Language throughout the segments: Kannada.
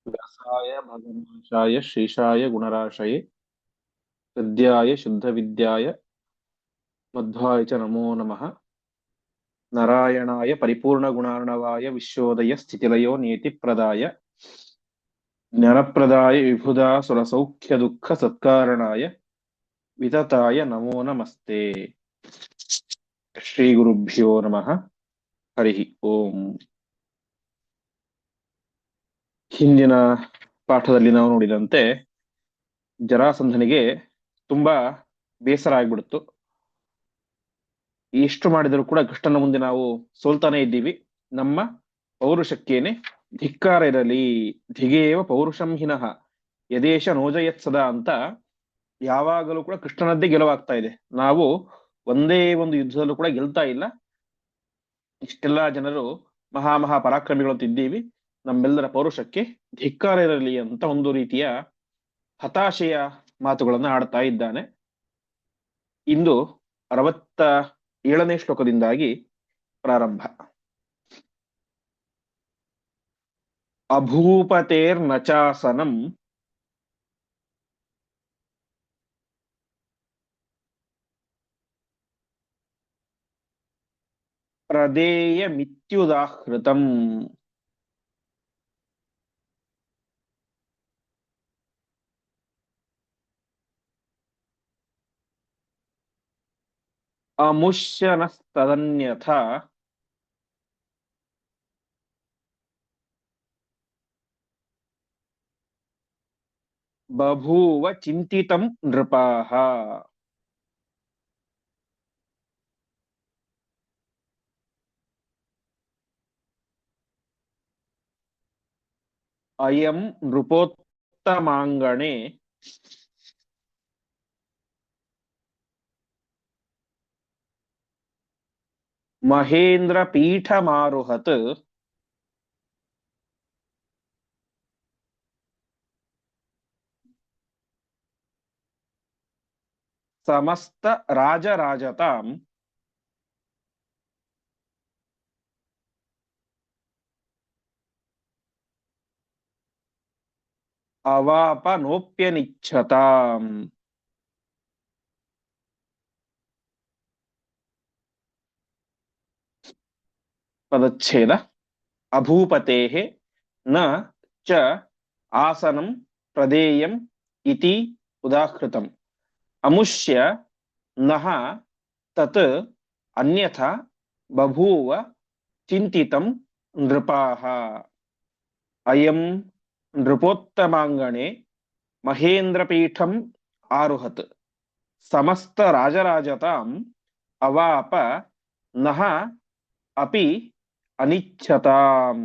व्यासाय भगवाशाय श्रीशाय गुणराशये हृद्याय शुद्धविद्याय मध्वाय च नमो नमः। नारायणाय परिपूर्णगुणार्णवाय विश्वोदय स्थितिलयो नियतिप्रदाय ज्ञानप्रदाय विबुधा सुरसौख्यदुःखसत्कारणाय वितताय नमो नमस्ते। ಶ್ರೀಗುರುಭ್ಯೋ ನಮಃ. ಹರಿ ಓಂ. ಹಿಂದಿನ ಪಾಠದಲ್ಲಿ ನಾವು ನೋಡಿದಂತೆ ಜರಾಸಂಧನಿಗೆ ತುಂಬಾ ಬೇಸರ ಆಗ್ಬಿಡ್ತು. ಎಷ್ಟು ಮಾಡಿದರೂ ಕೂಡ ಕೃಷ್ಣನ ಮುಂದೆ ನಾವು ಸೋಲ್ತಾನೆ ಇದ್ದೀವಿ, ನಮ್ಮ ಪೌರುಷಕ್ಕೇನೆ ಧಿಕ್ಕಾರ ಇರಲಿ, ಧಿಗೇವ ಪೌರುಷಂ ಹಿನಃ ಯದೇಶ ನೋಜಯತ್ ಸದಾ ಅಂತ ಯಾವಾಗಲೂ ಕೂಡ ಕೃಷ್ಣನದ್ದೇ ಗೆಲುವಾಗ್ತಾ ಇದೆ. ನಾವು ಒಂದೇ ಒಂದು ಯುದ್ಧದಲ್ಲೂ ಕೂಡ ಗೆಲ್ತಾ ಇಲ್ಲ. ಇಷ್ಟೆಲ್ಲಾ ಜನರು ಮಹಾ ಪರಾಕ್ರಮಿಗಳು ಅಂತ ಇದ್ದೀವಿ, ನಮ್ಮೆಲ್ಲರ ಪೌರುಷಕ್ಕೆ ಧಿಕ್ಕಾರ ಇರಲಿ ಅಂತ ಒಂದು ರೀತಿಯ ಹತಾಶೆಯ ಮಾತುಗಳನ್ನು ಆಡ್ತಾ ಇದ್ದಾನೆ. ಇಂದು 67ನೇ ಶ್ಲೋಕದಿಂದಾಗಿ ಪ್ರಾರಂಭ. ಅಭೂಪತೇರ್ನಚಾಸನಂ ಪ್ರದೇಯಮಿತ್ಯುದಾಹೃತಂ. ಅಮುಷ್ಯನಸ್ತದನ್ಯಥಾ ಬಭೂವ ಚಿಂತಿತಂ ನೃಪಾಃ. ಅಯಂ ನೃಪೋತ್ತಮಾಂಗಣೆ ಮಹೇಂದ್ರ ಪೀಠಮಾರುಹತ್ ಸಮಸ್ತ ರಾಜರಾಜತಾಂ ಅವಾಪನೋಪ್ಯನಿಚ್ಛತಾಂ. ಪದಚ್ಛೇದ. ಅಭೂಪತೇಃ ನ ಚ ಆಸನಂ ಪ್ರದೇಯಂ ಇತಿ ಉದಾಹೃತಂ. ಅಮುಷ್ಯ ನಃ ತತ್ ಅನ್ಯಥಾ ಬಭೂವ ಚಿಂತಿತಂ ನೃಪಾಃ. ಅಯಂ ನೃಪೋತ್ತಮಾಂಗಣೆ ಮಹೇಂದ್ರಪೀಠಂ ಆರುಹತ್ ಸಮಸ್ತ ರಾಜರಾಜತಾಂ ಅವಾಪ ನಃ ಅಪಿ ಅನಿಚ್ಛತಾಂ.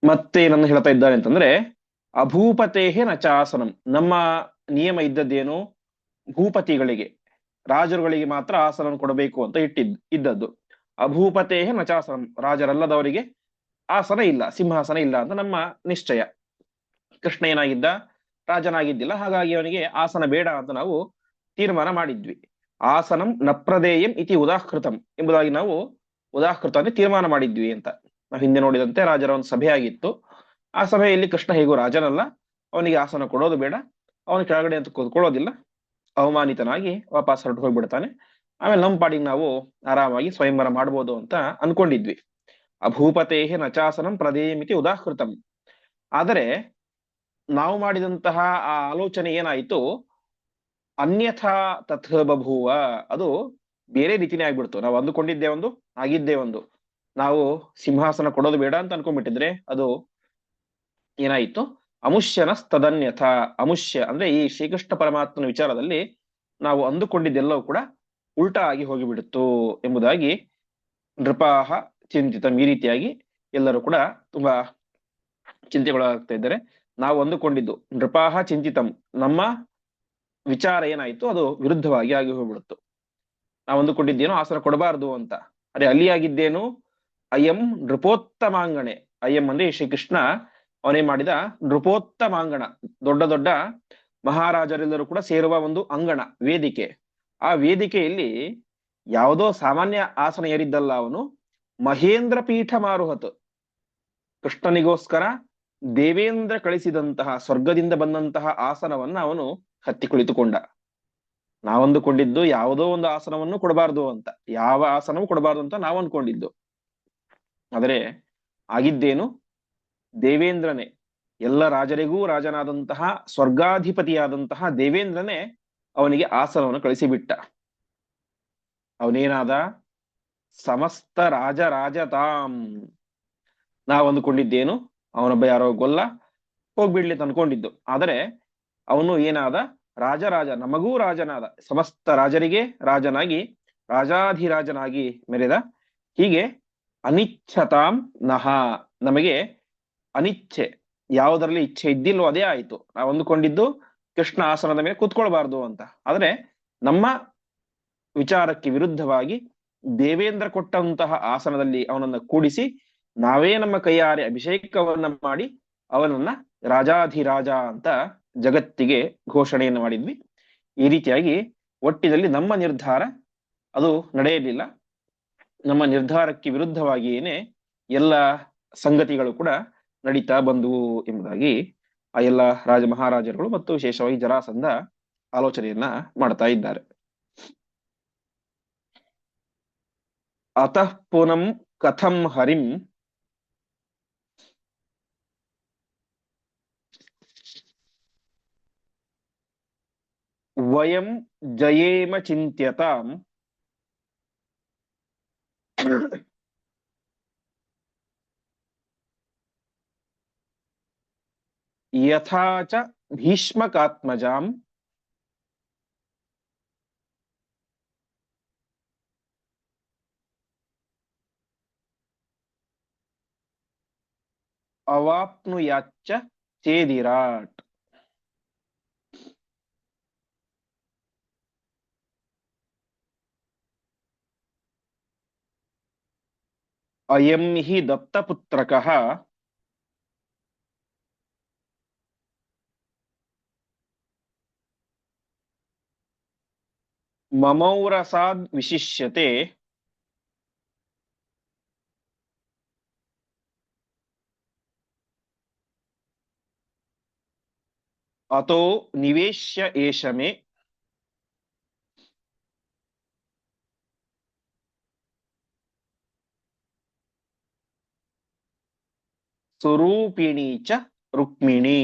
ಮತ್ತೇನನ್ನು ಹೇಳ್ತಾ ಇದ್ದಾರೆ ಅಂತಂದ್ರೆ, ಅಭೂಪತೇಹೆ ನಚಾಸನಂ, ನಮ್ಮ ನಿಯಮ ಇದ್ದದ್ದೇನು, ಭೂಪತಿಗಳಿಗೆ ರಾಜರುಗಳಿಗೆ ಮಾತ್ರ ಆಸನ ಕೊಡಬೇಕು ಅಂತ ಇದ್ದದ್ದು. ಅಭೂಪತೇಹೆ ನಚಾಸನಂ, ರಾಜರಲ್ಲದವರಿಗೆ ಆಸನ ಇಲ್ಲ, ಸಿಂಹಾಸನ ಇಲ್ಲ ಅಂತ ನಮ್ಮ ನಿಶ್ಚಯ. ಕೃಷ್ಣ ಏನಾಗಿದ್ದ, ರಾಜನಾಗಿದ್ದಿಲ್ಲ, ಹಾಗಾಗಿ ಅವನಿಗೆ ಆಸನ ಬೇಡ ಅಂತ ನಾವು ತೀರ್ಮಾನ ಮಾಡಿದ್ವಿ. ಆಸನಂ ನಪ್ರದೇಯಂ ಇತಿ ಉದಾಹೃತಂ ಎಂಬುದಾಗಿ ನಾವು ಉದಾಹೃತ ತೀರ್ಮಾನ ಮಾಡಿದ್ವಿ ಅಂತ. ನಾವು ಹಿಂದೆ ನೋಡಿದಂತೆ ರಾಜರ ಒಂದು ಸಭೆ ಆಗಿತ್ತು. ಆ ಸಭೆಯಲ್ಲಿ ಕೃಷ್ಣ ಹೇಗೂ ರಾಜನಲ್ಲ, ಅವನಿಗೆ ಆಸನ ಕೊಡೋದು ಬೇಡ, ಅವನ ಕೆಳಗಡೆ ಅಂತ ಕೂತ್ಕೊಳ್ಳೋದಿಲ್ಲ, ಅವಮಾನಿತನಾಗಿ ವಾಪಸ್ ಹೊರಟು ಹೋಗ್ಬಿಡ್ತಾನೆ. ಆಮೇಲೆ ನಮ್ಮ ಪಾಡಿಗೆ ನಾವು ಆರಾಮಾಗಿ ಸ್ವಯಂವರ ಮಾಡ್ಬೋದು ಅಂತ ಅನ್ಕೊಂಡಿದ್ವಿ. ಅಭೂಪತೇಹೆ ನಚಾಸನಂ ಪ್ರದೇಯಮಿತಿ ಉದಾಹೃತಂ. ಆದರೆ ನಾವು ಮಾಡಿದಂತಹ ಆ ಆಲೋಚನೆ ಏನಾಯಿತು, ಅನ್ಯಥಾ ತಥ್ ಬಭೂವ, ಅದು ಬೇರೆ ರೀತಿನೇ ಆಗ್ಬಿಡ್ತು. ನಾವು ಅಂದುಕೊಂಡಿದ್ದೇ ಒಂದು, ಆಗಿದ್ದೇ ಒಂದು. ನಾವು ಸಿಂಹಾಸನ ಕೊಡೋದು ಬೇಡ ಅಂತ ಅನ್ಕೊಂಡ್ಬಿಟ್ಟಿದ್ರೆ ಅದು ಏನಾಯಿತು, ಅಮುಷ್ಯನ ತದನ್ಯಥ. ಅಮುಷ್ಯ ಅಂದ್ರೆ ಈ ಶ್ರೀಕೃಷ್ಣ ಪರಮಾತ್ಮನ ವಿಚಾರದಲ್ಲಿ ನಾವು ಅಂದುಕೊಂಡಿದ್ದೆಲ್ಲವೂ ಕೂಡ ಉಲ್ಟಾ ಆಗಿ ಹೋಗಿಬಿಡುತ್ತು ಎಂಬುದಾಗಿ ನೃಪಾಹ ಚಿಂತಿತಂ. ಈ ರೀತಿಯಾಗಿ ಎಲ್ಲರೂ ಕೂಡ ತುಂಬಾ ಚಿಂತೆಗೊಳಗಾಗ್ತಾ ಇದ್ದಾರೆ. ನಾವು ಅಂದುಕೊಂಡಿದ್ದು ನೃಪಾಹ ಚಿಂತಿತಂ, ನಮ್ಮ ವಿಚಾರ ಏನಾಯ್ತು ಅದು ವಿರುದ್ಧವಾಗಿ ಆಗಿ ಹೋಗ್ಬಿಡುತ್ತು. ನಾವು ಅಂದುಕೊಂಡಿದ್ದೇನೋ ಆಸನ ಕೊಡಬಾರದು ಅಂತ, ಅದೇ ಅಲ್ಲಿ ಆಗಿದ್ದೇನು, ಅಯಂ ನೃಪೋತ್ತಮಾಂಗಣೆ. ಅಯಂ ಅಂದ್ರೆ ಶ್ರೀಕೃಷ್ಣ ಅವನೇ ಮಾಡಿದ ನೃಪೋತ್ತಮಾಂಗಣ, ದೊಡ್ಡ ದೊಡ್ಡ ಮಹಾರಾಜರೆಲ್ಲರೂ ಕೂಡ ಸೇರುವ ಒಂದು ಅಂಗಣ, ವೇದಿಕೆ. ಆ ವೇದಿಕೆಯಲ್ಲಿ ಯಾವುದೋ ಸಾಮಾನ್ಯ ಆಸನ ಏರಿದ್ದಲ್ಲ, ಅವನು ಮಹೇಂದ್ರ ಪೀಠ ಮಾರುಹತು. ಕೃಷ್ಣನಿಗೋಸ್ಕರ ದೇವೇಂದ್ರ ಕಳಿಸಿದಂತಹ ಸ್ವರ್ಗದಿಂದ ಬಂದಂತಹ ಆಸನವನ್ನ ಅವನು ಹತ್ತಿ ಕುಳಿತುಕೊಂಡ. ನಾವಂದುಕೊಂಡಿದ್ದು ಯಾವುದೋ ಒಂದು ಆಸನವನ್ನು ಕೊಡಬಾರ್ದು ಅಂತ, ಯಾವ ಆಸನವೂ ಕೊಡಬಾರ್ದು ಅಂತ ನಾವು ಅಂದ್ಕೊಂಡಿದ್ದು. ಆದರೆ ಆಗಿದ್ದೇನು, ದೇವೇಂದ್ರನೇ, ಎಲ್ಲ ರಾಜರಿಗೂ ರಾಜನಾದಂತಹ ಸ್ವರ್ಗಾಧಿಪತಿಯಾದಂತಹ ದೇವೇಂದ್ರನೇ ಅವನಿಗೆ ಆಸನವನ್ನು ಕಳಿಸಿಬಿಟ್ಟ. ಅವನೇನಾದ, ಸಮಸ್ತ ರಾಜರಾಜತಾಂ. ನಾವು ಅಂದುಕೊಂಡಿದ್ದೇನು, ಅವನೊಬ್ಬ ಯಾರೋ ಗೊಲ್ಲ, ಹೋಗ್ಬಿಡ್ಲಿ ಅಂತ ಅನ್ಕೊಂಡಿದ್ದು. ಆದರೆ ಅವನು ಏನಾದ, ರಾಜರಾಜ, ನಮಗೂ ರಾಜನಾದ, ಸಮಸ್ತ ರಾಜರಿಗೆ ರಾಜನಾಗಿ ರಾಜಾಧಿರಾಜನಾಗಿ ಮೆರೆದ. ಹೀಗೆ ಅನಿಚ್ಛತಾಂ ನಹ, ನಮಗೆ ಅನಿಚ್ಛೆ, ಯಾವುದರಲ್ಲಿ ಇಚ್ಛೆ ಇದ್ದಿಲ್ಲೋ ಅದೇ ಆಯಿತು. ನಾವು ಅಂದುಕೊಂಡಿದ್ದು ಕೃಷ್ಣ ಆಸನದ ಮೇಲೆ ಕೂತ್ಕೊಳ್ಬಾರ್ದು ಅಂತ. ಆದರೆ ನಮ್ಮ ವಿಚಾರಕ್ಕೆ ವಿರುದ್ಧವಾಗಿ ದೇವೇಂದ್ರ ಕೊಟ್ಟಂತಹ ಆಸನದಲ್ಲಿ ಅವನನ್ನ ಕೂಡಿಸಿ ನಾವೇ ನಮ್ಮ ಕೈಯಾರೆ ಅಭಿಷೇಕವನ್ನ ಮಾಡಿ ಅವನನ್ನ ರಾಜಾಧಿರಾಜ ಅಂತ ಜಗತ್ತಿಗೆ ಘೋಷಣೆಯನ್ನು ಮಾಡಿದ್ವಿ. ಈ ರೀತಿಯಾಗಿ ಒಟ್ಟಿನಲ್ಲಿ ನಮ್ಮ ನಿರ್ಧಾರ ಅದು ನಡೆಯಲಿಲ್ಲ. ನಮ್ಮ ನಿರ್ಧಾರಕ್ಕೆ ವಿರುದ್ಧವಾಗಿಯೇನೆ ಎಲ್ಲ ಸಂಗತಿಗಳು ಕೂಡ ನಡೀತಾ ಬಂದವು ಎಂಬುದಾಗಿ ಆ ಎಲ್ಲ ರಾಜ ಮಹಾರಾಜರುಗಳು ಮತ್ತು ವಿಶೇಷವಾಗಿ ಜರಾಸಂಧ ಆಲೋಚನೆಯನ್ನ ಮಾಡ್ತಾ ಇದ್ದಾರೆ. ಅತಃ ಪುನಂ ಕಥಂ ಹರಿಂ ವಯಂ ಜಯೇಮ ಚಿಂತ್ಯತಾಂ ಯಥಾ ಚ ಭೀಷ್ಮಕಾತ್ಮಜಾಂ ಅವಾಪ್ನುಯಾಚ್ಚ ಚೇದಿರಾಟ್. ಅಯಂ ಹಿ ದತ್ತಪುತ್ರಕಃ ಮಮೌರಸಾದ್ ವಿಶಿಷ್ಯತೆ ಅತೋ ನಿವೇಶ್ಯ ಏಷ ಮೇ ಸ್ವರೂಪಿಣಿ ಚ ರುಕ್ಮಿಣಿ.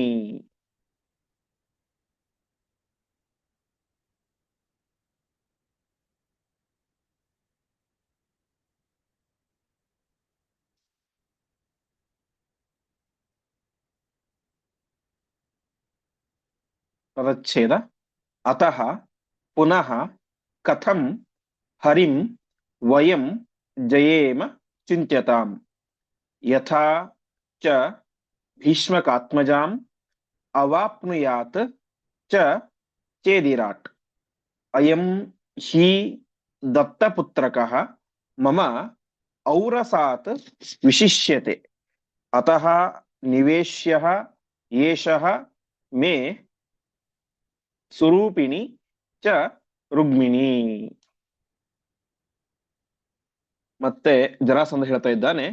ಪದಚ್ಛೇದ. ಅತಃ ಪುನಃ ಕಥಂ ಹರಿಂ ವಯಂ ಜಯೇಮ ಚಿಂತ್ಯತಾಂ ಯಥಾ ಚ ಭೀಷ್ಮಕಾತ್ಮಜಾಂ ಅವಾಪ್ನುಯಾತ್ ಚ ಚೇದಿರಾಟ್. ಅಯಂ ಹಿ ದತ್ತಪುತ್ರಕಃ ಮಮ ಔರಸಾತ್ ವಿಶಿಷ್ಯತೆ ಅತಃ ನಿವೇಶ್ಯಃ ಏಷಃ ಮೇ ಸ್ವರೂಪಿಣಿ ಚ ರುಗ್ಮಿಣಿ. ಮತ್ತೆ ಜರಾಸಂಧ ಹೇಳ್ತಾ ಇದ್ದಾನೆ,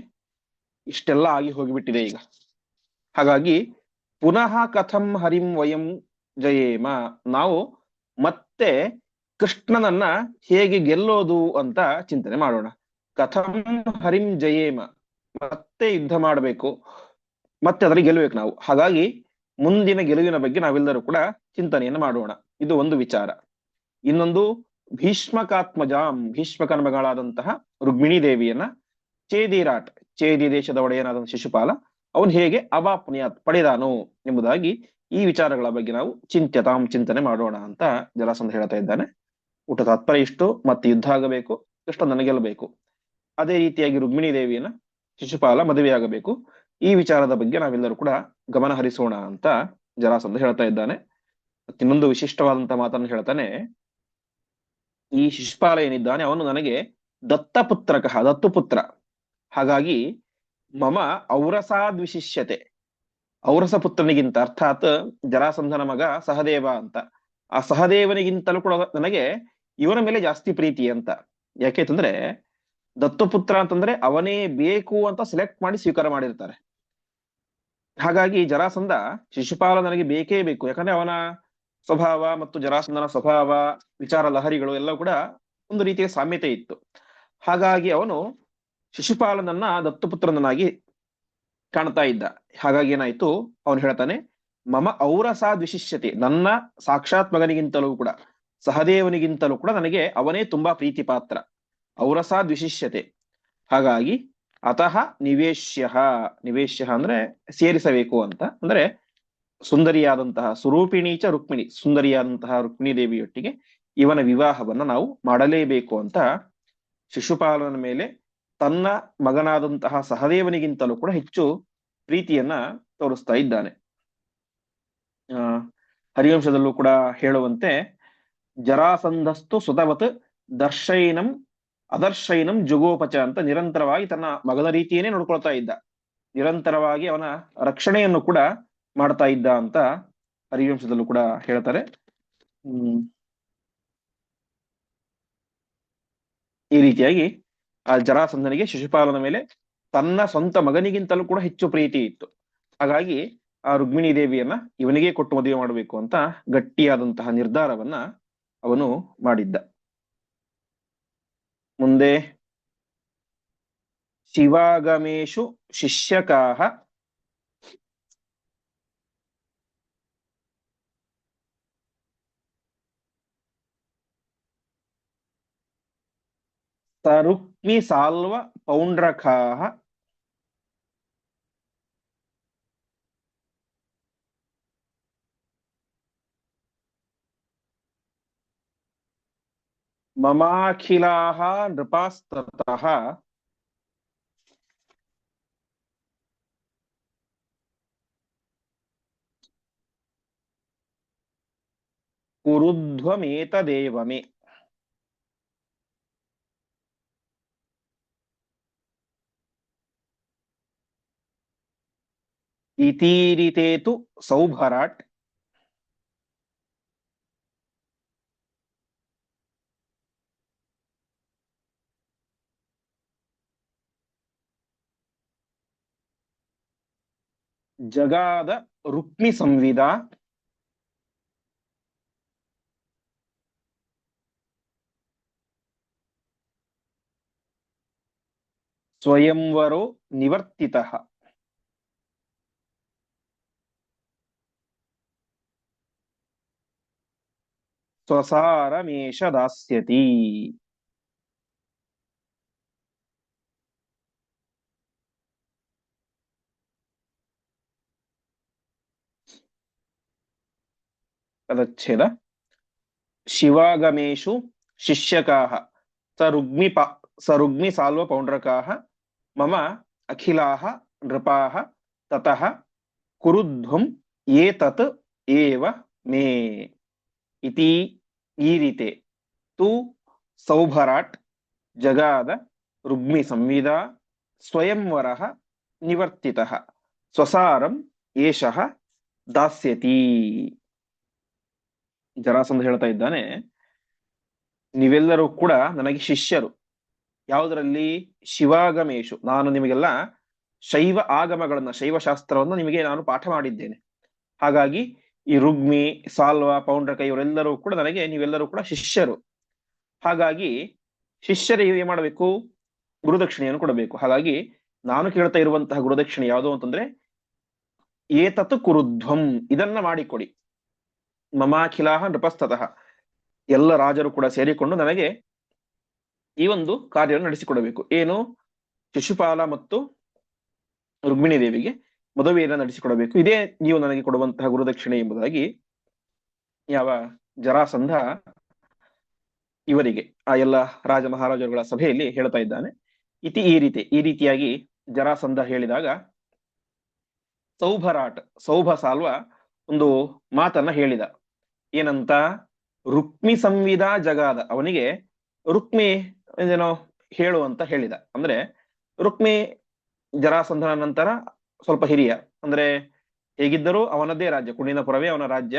ಇಷ್ಟೆಲ್ಲ ಆಗಿ ಹೋಗಿಬಿಟ್ಟಿದೆ ಈಗ. ಹಾಗಾಗಿ ಪುನಃ ಕಥಂ ಹರಿಂ ವಯಂ ಜಯೇಮ, ನಾವು ಮತ್ತೆ ಕೃಷ್ಣನನ್ನ ಹೇಗೆ ಗೆಲ್ಲೋದು ಅಂತ ಚಿಂತನೆ ಮಾಡೋಣ. ಕಥಂ ಹರಿಂ ಜಯೇಮ, ಮತ್ತೆ ಯುದ್ಧ ಮಾಡಬೇಕು, ಮತ್ತೆ ಅದರಲ್ಲಿ ಗೆಲ್ಲಬೇಕು ನಾವು. ಹಾಗಾಗಿ ಮುಂದಿನ ಗೆಲುವಿನ ಬಗ್ಗೆ ನಾವೆಲ್ಲರೂ ಕೂಡ ಚಿಂತನೆಯನ್ನು ಮಾಡೋಣ. ಇದು ಒಂದು ವಿಚಾರ. ಇನ್ನೊಂದು, ಭೀಷ್ಮಕಾತ್ಮಜಾಂ, ಭೀಷ್ಮಕನ ಮಗಳಾದಂತಹ ರುಕ್ಮಿಣಿ ದೇವಿಯನ್ನ ಚೇದಿರಾಟ್, ಚೇದಿ ದೇಶದ ಒಡೆಯನಾದ ಶಿಶುಪಾಲ ಅವನು ಹೇಗೆ ಅವಾಪ್ನಿಯಾತ್ ಪಡೆದಾನು ಎಂಬುದಾಗಿ ಈ ವಿಚಾರಗಳ ಬಗ್ಗೆ ನಾವು ಚಿಂತ್ಯತಾಂ, ಚಿಂತನೆ ಮಾಡೋಣ ಅಂತ ಜರಾಸಂಧ ಹೇಳ್ತಾ ಇದ್ದಾನೆ. ಊಟ ತಾತ್ಪರ್ಯ ಇಷ್ಟು, ಮತ್ತೆ ಯುದ್ಧ ಆಗಬೇಕು, ಕೃಷ್ಣ ನನಗೆಲ್ಲಬೇಕು, ಅದೇ ರೀತಿಯಾಗಿ ರುಕ್ಮಿಣಿ ದೇವಿಯನ್ನ ಶಿಶುಪಾಲ ಮದುವೆಯಾಗಬೇಕು. ಈ ವಿಚಾರದ ಬಗ್ಗೆ ನಾವೆಲ್ಲರೂ ಕೂಡ ಗಮನ ಹರಿಸೋಣ ಅಂತ ಜರಾಸಂಧ ಹೇಳ್ತಾ ಇದ್ದಾನೆ. ಇನ್ನೊಂದು ವಿಶಿಷ್ಟವಾದಂತಹ ಮಾತನ್ನು ಹೇಳ್ತಾನೆ, ಈ ಶಿಶುಪಾಲ ಏನಿದ್ದಾನೆ ಅವನು ನನಗೆ ದತ್ತಪುತ್ರಕಃ, ದತ್ತುಪುತ್ರ. ಹಾಗಾಗಿ ಮಮ ಔರಸಾದ್ ವಿಶಿಷ್ಯತೆ, ಔರಸ ಪುತ್ರನಿಗಿಂತ, ಅರ್ಥಾತ್ ಜರಾಸಂಧನ ಮಗ ಸಹದೇವ ಅಂತ, ಆ ಸಹದೇವನಿಗಿಂತಲೂ ಕೂಡ ನನಗೆ ಇವನ ಮೇಲೆ ಜಾಸ್ತಿ ಪ್ರೀತಿ ಅಂತ. ಯಾಕೆಂತಂದ್ರೆ ದತ್ತುಪುತ್ರ ಅಂತಂದ್ರೆ ಅವನೇ ಬೇಕು ಅಂತ ಸೆಲೆಕ್ಟ್ ಮಾಡಿ ಸ್ವೀಕಾರ ಮಾಡಿರ್ತಾರೆ. ಹಾಗಾಗಿ ಜರಾಸಂಧ ಶಿಶುಪಾಲ ನನಗೆ ಬೇಕೇ ಬೇಕು, ಯಾಕಂದ್ರೆ ಅವನ ಸ್ವಭಾವ ಮತ್ತು ಜರಾಸಂಧನ ಸ್ವಭಾವ, ವಿಚಾರ ಲಹರಿಗಳು ಎಲ್ಲ ಕೂಡ ಒಂದು ರೀತಿಯ ಸಾಮ್ಯತೆ ಇತ್ತು. ಹಾಗಾಗಿ ಅವನು ಶಿಶುಪಾಲನನ್ನ ದತ್ತುಪುತ್ರನನ್ನಾಗಿ ಕಾಣ್ತಾ ಇದ್ದ. ಹಾಗಾಗಿ ಏನಾಯ್ತು, ಅವನು ಹೇಳ್ತಾನೆ, ಮಮ ಔರಸಾದ್ ವಿಶಿಷ್ಯತೆ, ನನ್ನ ಸಾಕ್ಷಾತ್ ಮಗನಿಗಿಂತಲೂ ಕೂಡ, ಸಹದೇವನಿಗಿಂತಲೂ ಕೂಡ ನನಗೆ ಅವನೇ ತುಂಬಾ ಪ್ರೀತಿ ಪಾತ್ರ, ಔರಸಾದ್ ವಿಶಿಷ್ಯತೆ. ಹಾಗಾಗಿ ಅತಃ ನಿವೇಶ್ಯ, ನಿವೇಶ್ಯ ಅಂದ್ರೆ ಸೇರಿಸಬೇಕು ಅಂತ, ಅಂದ್ರೆ ಸುಂದರಿಯಾದಂತಹ ಸ್ವರೂಪಿಣೀಚ ರುಕ್ಮಿಣಿ, ಸುಂದರಿಯಾದಂತಹ ರುಕ್ಮಿಣಿ ದೇವಿಯೊಟ್ಟಿಗೆ ಇವನ ವಿವಾಹವನ್ನ ನಾವು ಮಾಡಲೇಬೇಕು ಅಂತ ಶಿಶುಪಾಲನ ಮೇಲೆ ತನ್ನ ಮಗನಾದಂತಹ ಸಹದೇವನಿಗಿಂತಲೂ ಕೂಡ ಹೆಚ್ಚು ಪ್ರೀತಿಯನ್ನ ತೋರಿಸ್ತಾ ಇದ್ದಾನೆ. ಹರಿವಂಶದಲ್ಲೂ ಕೂಡ ಹೇಳುವಂತೆ, ಜರಾಸಂಧಸ್ತು ಸುತವತ್ ದರ್ಶೈನಂ ಅದರ್ಶೈನಂ ಜುಗೋಪಚ ಅಂತ ನಿರಂತರವಾಗಿ ತನ್ನ ಮಗನ ರೀತಿಯೇನೆ ನೋಡ್ಕೊಳ್ತಾ ಇದ್ದ, ನಿರಂತರವಾಗಿ ಅವನ ರಕ್ಷಣೆಯನ್ನು ಕೂಡ ಮಾಡ್ತಾ ಇದ್ದ ಅಂತ ಹರಿವಂಶದಲ್ಲೂ ಕೂಡ ಹೇಳ್ತಾರೆ. ಈ ರೀತಿಯಾಗಿ ಆ ಜರಾಸಂಧನಿಗೆ ಶಿಶುಪಾಲನ ಮೇಲೆ ತನ್ನ ಸ್ವಂತ ಮಗನಿಗಿಂತಲೂ ಕೂಡ ಹೆಚ್ಚು ಪ್ರೀತಿ ಇತ್ತು. ಹಾಗಾಗಿ ಆ ರುಕ್ಮಿಣಿ ದೇವಿಯನ್ನ ಇವನಿಗೆ ಕೊಟ್ಟು ಮದುವೆ ಮಾಡಬೇಕು ಅಂತ ಗಟ್ಟಿಯಾದಂತಹ ನಿರ್ಧಾರವನ್ನ ಅವನು ಮಾಡಿದ್ದ. ಮುಂದೆ ಶಿವಾಗಮೇಶು ಶಿಷ್ಯಕಾಹ ಸರುಕ್ಮಿ ಸಾಲ್ವ ಪೌಂಡ್ರಕಾಹ ಮಮಾಖಿಲಾಹ ನೃಪಾಸ್ತತಃ ಕುರುಧ್ವಮೇತದೇವ ಮೇ. ಇತೀರಿತೇತು ಸೌಭರಾಟ್ ಜಗಾದ ರುಕ್ಮಿ ಸಂವಿದ ಸ್ವಯಂವರೋ ನಿವರ್ತಿತಃ. ಸ್ವಸಾರಮೇಷ ದಾಸ್ಯತಿ. ಪದಚ್ಛೇದ. ಶಿವಾಗಮೇಶು ಶಿಷ್ಯಕಾಹ ಸರುಗ್ಮಿ ಸಾಲ್ವ ಪೌಂಡ್ರಕಾಹ ಮಮ ಅಖಿಲಾಹ ನೃಪಾಹ ತತಃ ಕುರುಧ್ವಂ ಏತತ್ ಏವ ಮೇ ಇತಿ ಈರಿತೆ ತು ಸೌಭರಾಟ್ ಜಗಾದ ರುಗ್ಮಿ ಸಂವಿದ ಸ್ವಯಂವರಃ ನಿವರ್ತಿತಃ ಸ್ವಸಾರಂ ಏಷಃ ದಾಸ್ಯತಿ. ಜರಾಸಂಧ ಹೇಳ್ತಾ ಇದ್ದಾನೆ, ನೀವೆಲ್ಲರೂ ಕೂಡ ನನಗೆ ಶಿಷ್ಯರು. ಯಾವುದರಲ್ಲಿ? ಶಿವಾಗಮೇಶು, ನಾನು ನಿಮಗೆಲ್ಲ ಶೈವ ಆಗಮಗಳನ್ನ, ಶೈವ ಶಾಸ್ತ್ರವನ್ನು ನಿಮಗೆ ನಾನು ಪಾಠ ಮಾಡಿದ್ದೇನೆ. ಹಾಗಾಗಿ ಈ ರುಗ್ಮಿ, ಸಾಲ್ವ, ಪೌಂಡ್ರಕ ಇವರೆಲ್ಲರೂ ಕೂಡ ನನಗೆ, ನೀವೆಲ್ಲರೂ ಕೂಡ ಶಿಷ್ಯರು. ಹಾಗಾಗಿ ಶಿಷ್ಯರಿಗೆ ಏನ್ ಮಾಡಬೇಕು? ಗುರುದಕ್ಷಿಣೆಯನ್ನು ಕೊಡಬೇಕು. ಹಾಗಾಗಿ ನಾನು ಕೇಳ್ತಾ ಇರುವಂತಹ ಗುರುದಕ್ಷಿಣೆ ಯಾವುದು ಅಂತಂದ್ರೆ ಏತತ್ ಕುರುಧ್ವಂ, ಇದನ್ನ ಮಾಡಿಕೊಡಿ. ಮಮಾಖಿಲಾಹ ನೃಪಸ್ತತಃ, ಎಲ್ಲ ರಾಜರು ಕೂಡ ಸೇರಿಕೊಂಡು ನನಗೆ ಈ ಒಂದು ಕಾರ್ಯವನ್ನು ನಡೆಸಿಕೊಡಬೇಕು. ಏನು? ಶಿಶುಪಾಲ ಮತ್ತು ರುಕ್ಮಿಣಿ ದೇವಿಗೆ ಮದುವೆಯನ್ನು ನಡೆಸಿಕೊಡಬೇಕು. ಇದೇ ನೀವು ನನಗೆ ಕೊಡುವಂತಹ ಗುರುದಕ್ಷಿಣೆ ಎಂಬುದಾಗಿ ಯಾವ ಜರಾಸಂಧ ಇವರಿಗೆ, ಆ ಎಲ್ಲ ರಾಜ ಮಹಾರಾಜರುಗಳ ಸಭೆಯಲ್ಲಿ ಹೇಳ್ತಾ ಇದ್ದಾನೆ. ಈ ರೀತಿಯಾಗಿ ಜರಾಸಂಧ ಹೇಳಿದಾಗ ಸೌಭರಾಟ್, ಸೌಭ ಸಾಲ್ವ ಒಂದು ಮಾತನ್ನ ಹೇಳಿದ. ಏನಂತ? ರುಕ್ಮಿ ಸಂವಿದ ಜಗಾದ, ಅವನಿಗೆ ರುಕ್ಮಿ ಏನೋ ಹೇಳು ಅಂತ ಹೇಳಿದ. ಅಂದ್ರೆ ರುಕ್ಮಿ ಜರಾಸಂಧನ ನಂತರ ಸ್ವಲ್ಪ ಹಿರಿಯ, ಅಂದ್ರೆ ಹೇಗಿದ್ದರೂ ಅವನದ್ದೇ ರಾಜ್ಯ, ಕುಣಿನಪುರವೇ ಅವನ ರಾಜ್ಯ.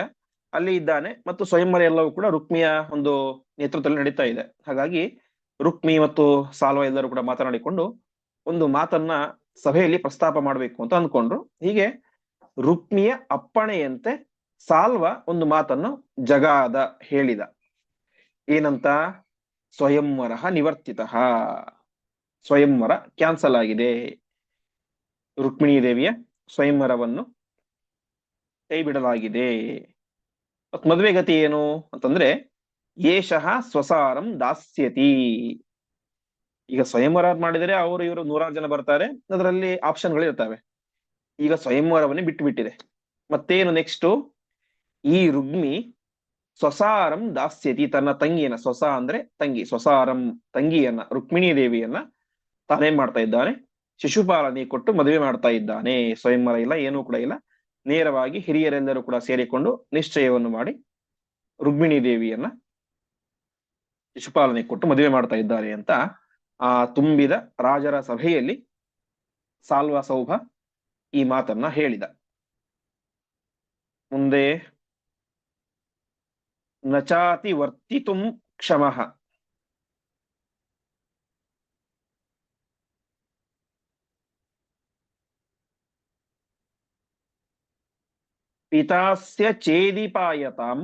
ಅಲ್ಲಿ ಇದ್ದಾನೆ ಮತ್ತು ಸ್ವಯಂವರ ಎಲ್ಲವೂ ಕೂಡ ರುಕ್ಮಿಯ ಒಂದು ನೇತೃತ್ವದಲ್ಲಿ ನಡೀತಾ ಇದೆ. ಹಾಗಾಗಿ ರುಕ್ಮಿ ಮತ್ತು ಸಾಲ್ವ ಎಲ್ಲರೂ ಕೂಡ ಮಾತನಾಡಿಕೊಂಡು ಒಂದು ಮಾತನ್ನ ಸಭೆಯಲ್ಲಿ ಪ್ರಸ್ತಾಪ ಮಾಡಬೇಕು ಅಂತ ಅಂದ್ಕೊಂಡ್ರು. ಹೀಗೆ ರುಕ್ಮಿಯ ಅಪ್ಪಣೆಯಂತೆ ಸಾಲ್ವ ಒಂದು ಮಾತನ್ನು ಜಗಾದ, ಹೇಳಿದ. ಏನಂತ? ಸ್ವಯಂವರ ನಿವರ್ತಿತ, ಸ್ವಯಂವರ ಕ್ಯಾನ್ಸಲ್ ಆಗಿದೆ, ರುಕ್ಮಿಣೀ ದೇವಿಯ ಸ್ವಯಂವರವನ್ನು ಕೈ ಬಿಡಲಾಗಿದೆ. ಮದ್ವೆ ಗತಿ ಏನು ಅಂತಂದ್ರೆ ಏಷಃ ಸ್ವಸಾರಂ ದಾಸ್ಯತಿ. ಈಗ ಸ್ವಯಂವರ ಮಾಡಿದರೆ ಅವರು ಇವರು 100 ಜನ ಬರ್ತಾರೆ, ಅದರಲ್ಲಿ ಆಪ್ಷನ್ಗಳು ಇರ್ತವೆ. ಈಗ ಸ್ವಯಂವರವನ್ನೇ ಬಿಟ್ಟು ಬಿಟ್ಟಿದೆ. ಮತ್ತೇನು ನೆಕ್ಸ್ಟ್? ಈ ರುಗ್ಮಿ ಸ್ವಸಾರಂ ದಾಸ್ಯತಿ, ತನ್ನ ತಂಗಿಯನ್ನ, ಸ್ವಸ ಅಂದ್ರೆ ತಂಗಿ, ಸ್ವಸಾರಂ ತಂಗಿಯನ್ನ, ರುಕ್ಮಿಣೀ ದೇವಿಯನ್ನ ತಾನೇನ್ ಮಾಡ್ತಾ ಇದ್ದಾನೆ? ಶಿಶುಪಾಲನೆ ಕೊಟ್ಟು ಮದುವೆ ಮಾಡ್ತಾ ಇದ್ದಾನೆ. ಸ್ವಯಂವರ ಇಲ್ಲ, ಏನೂ ಕೂಡ ಇಲ್ಲ, ನೇರವಾಗಿ ಹಿರಿಯರೆಲ್ಲರೂ ಕೂಡ ಸೇರಿಕೊಂಡು ನಿಶ್ಚಯವನ್ನು ಮಾಡಿ ರುಕ್ಮಿಣೀ ದೇವಿಯನ್ನ ಶಿಶುಪಾಲನೆ ಕೊಟ್ಟು ಮದುವೆ ಮಾಡ್ತಾ ಇದ್ದಾರೆ ಅಂತ ಆ ತುಂಬಿದ ರಾಜರ ಸಭೆಯಲ್ಲಿ ಸಾಲ್ವ ಸೌಭ ಈ ಮಾತನ್ನ ಹೇಳಿದ. ಮುಂದೆ ನಚಾತಿ ವರ್ತಿತುಂ ಕ್ಷಮಃ, ಪಿತಾಸ್ಯ ಚೇದಿಪಾಯತಾಂ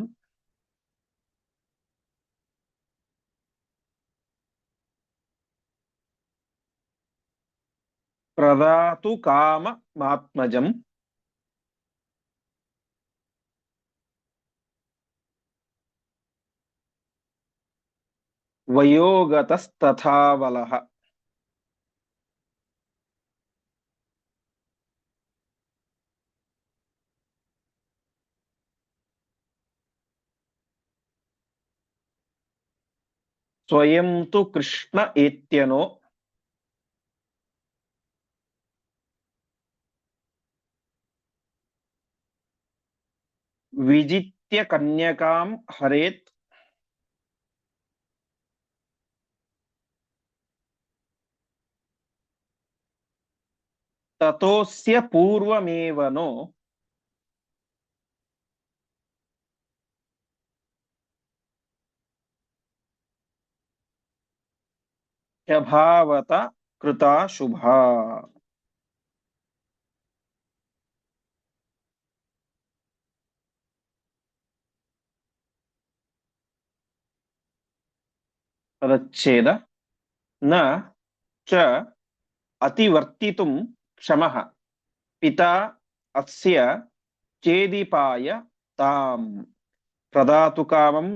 ಪ್ರದಾತು ಕಾಮ ಮಾತ್ಮಜಂ ವಯೋಗತಸ್ತಥಾವಲಃ. ಸ್ವಯಂ ತು ಕೃಷ್ಣ ಏತ್ಯನೋ ವಿಜಿತ್ಯ ಕನ್ಯಕಾಂ ಹರೇತ್ ತತೋಸ್ಯ ಪೂರ್ವಮೇವನೋ ಯಭಾವತ ಕೃತಾ ಶುಭಾ. ಪದಚ್ಛೇದ. ನ ಚ ಅತಿವರ್ತಿತುಂ ಕ್ಷಮಃ ಪಿತಾ ಅಸ್ಯ ಚೇದಿಪಾಯ ತಾಂ ಪ್ರದಾತು ಕಾಮಂ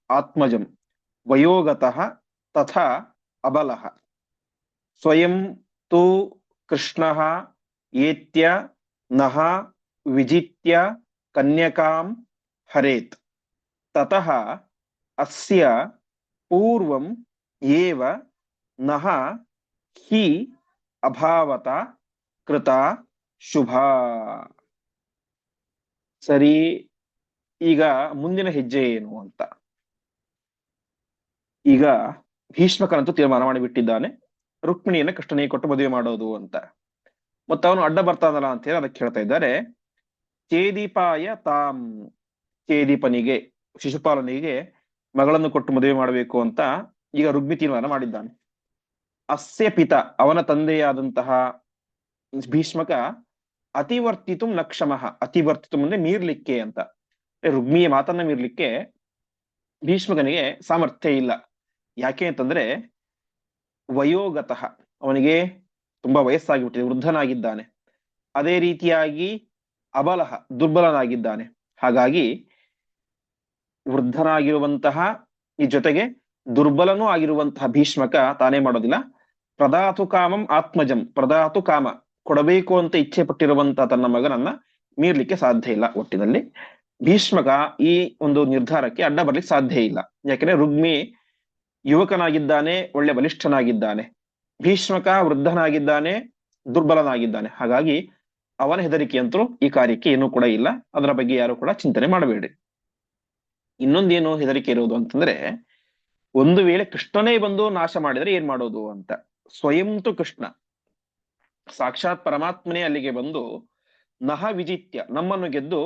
ಆತ್ಮಜಂ ವಯೋಗತಃ ತಥಾ ಅಬಲಃ. ಸ್ವಯಂ ತು ಕೃಷ್ಣಃ ಏತ್ಯ ನಃ ವಿಜಿತ್ಯ ಕನ್ಯಕಾಂ ಹರೇತ್ ತತಃ ಅಸ್ಯ ಪೂರ್ವಂ ಏವ ನಃ ಹಿ ಅಭಾವತ ಕೃತ ಶುಭಾ. ಸರಿ, ಈಗ ಮುಂದಿನ ಹೆಜ್ಜೆ ಏನು ಅಂತ. ಈಗ ಭೀಷ್ಮಕನಂತೂ ತೀರ್ಮಾನ ಮಾಡಿಬಿಟ್ಟಿದ್ದಾನೆ, ರುಕ್ಮಿಣಿಯನ್ನ ಕೃಷ್ಣನಿಗೆ ಕೊಟ್ಟು ಮದುವೆ ಮಾಡೋದು ಅಂತ. ಮತ್ತ ಅವನು ಅಡ್ಡ ಬರ್ತಾನಲ್ಲ ಅಂತ ಹೇಳಿ ಅದಕ್ಕೆ ಹೇಳ್ತಾ ಇದ್ದಾರೆ, ಚೇದೀಪಾಯ ತಾಂ, ಚೇದೀಪನಿಗೆ, ಶಿಶುಪಾಲನಿಗೆ ಮಗಳನ್ನು ಕೊಟ್ಟು ಮದುವೆ ಮಾಡಬೇಕು ಅಂತ ಈಗ ರುಗ್ಮಿ ತೀರ್ಮಾನ ಮಾಡಿದ್ದಾನೆ. ಅಸ್ಯ ಪಿತ, ಅವನ ತಂದೆಯಾದಂತಹ ಭೀಷ್ಮಕ ಅತಿವರ್ತಿತು ನಕ್ಷಮಃ, ಅತಿವರ್ತಿತು ಅಂದ್ರೆ ಮೀರ್ಲಿಕ್ಕೆ ಅಂತ, ರುಗ್ಮಿಯ ಮಾತನ್ನ ಮೀರ್ಲಿಕ್ಕೆ ಭೀಷ್ಮಕನಿಗೆ ಸಾಮರ್ಥ್ಯ ಇಲ್ಲ. ಯಾಕೆ ಅಂತಂದ್ರೆ ವಯೋಗತಃ, ಅವನಿಗೆ ತುಂಬಾ ವಯಸ್ಸಾಗಿಬಿಟ್ಟಿದೆ, ವೃದ್ಧನಾಗಿದ್ದಾನೆ. ಅದೇ ರೀತಿಯಾಗಿ ಅಬಲಹ, ದುರ್ಬಲನಾಗಿದ್ದಾನೆ. ಹಾಗಾಗಿ ವೃದ್ಧನಾಗಿರುವಂತಹ ಈ ಜೊತೆಗೆ ದುರ್ಬಲನೂ ಆಗಿರುವಂತಹ ಭೀಷ್ಮಕ ತಾನೇ ಮಾಡೋದಿಲ್ಲ. ಪ್ರದಾತು ಕಾಮಂ ಆತ್ಮಜಂ, ಪ್ರದಾತು ಕಾಮ, ಕೊಡಬೇಕು ಅಂತ ಇಚ್ಛೆ ಪಟ್ಟಿರುವಂತಹ ತನ್ನ ಮಗನನ್ನ ಮೀರ್ಲಿಕ್ಕೆ ಸಾಧ್ಯ ಇಲ್ಲ. ಒಟ್ಟಿನಲ್ಲಿ ಭೀಷ್ಮಕ ಈ ಒಂದು ನಿರ್ಧಾರಕ್ಕೆ ಅಡ್ಡ ಬರ್ಲಿಕ್ಕೆ ಸಾಧ್ಯ ಇಲ್ಲ. ಯಾಕಂದ್ರೆ ರುಗ್ಮಿ ಯುವಕನಾಗಿದ್ದಾನೆ, ಒಳ್ಳೆ ಬಲಿಷ್ಠನಾಗಿದ್ದಾನೆ. ಭೀಷ್ಮಕ ವೃದ್ಧನಾಗಿದ್ದಾನೆ, ದುರ್ಬಲನಾಗಿದ್ದಾನೆ. ಹಾಗಾಗಿ ಅವನ ಹೆದರಿಕೆಯಂತೂ ಈ ಕಾರ್ಯಕ್ಕೆ ಏನೂ ಕೂಡ ಇಲ್ಲ. ಅದರ ಬಗ್ಗೆ ಯಾರು ಕೂಡ ಚಿಂತನೆ ಮಾಡಬೇಡಿ. ಇನ್ನೊಂದೇನು ಹೆದರಿಕೆ ಇರೋದು ಅಂತಂದ್ರೆ, ಒಂದು ವೇಳೆ ಕೃಷ್ಣನೇ ಬಂದು ನಾಶ ಮಾಡಿದ್ರೆ ಏನ್ ಮಾಡೋದು ಅಂತ. ಸ್ವಯಂ ತು ಕೃಷ್ಣ, ಸಾಕ್ಷಾತ್ ಪರಮಾತ್ಮನೇ ಅಲ್ಲಿಗೆ ಬಂದು ನಹ ವಿಜಿತ್ಯ, ನಮ್ಮನ್ನು ಗೆದ್ದು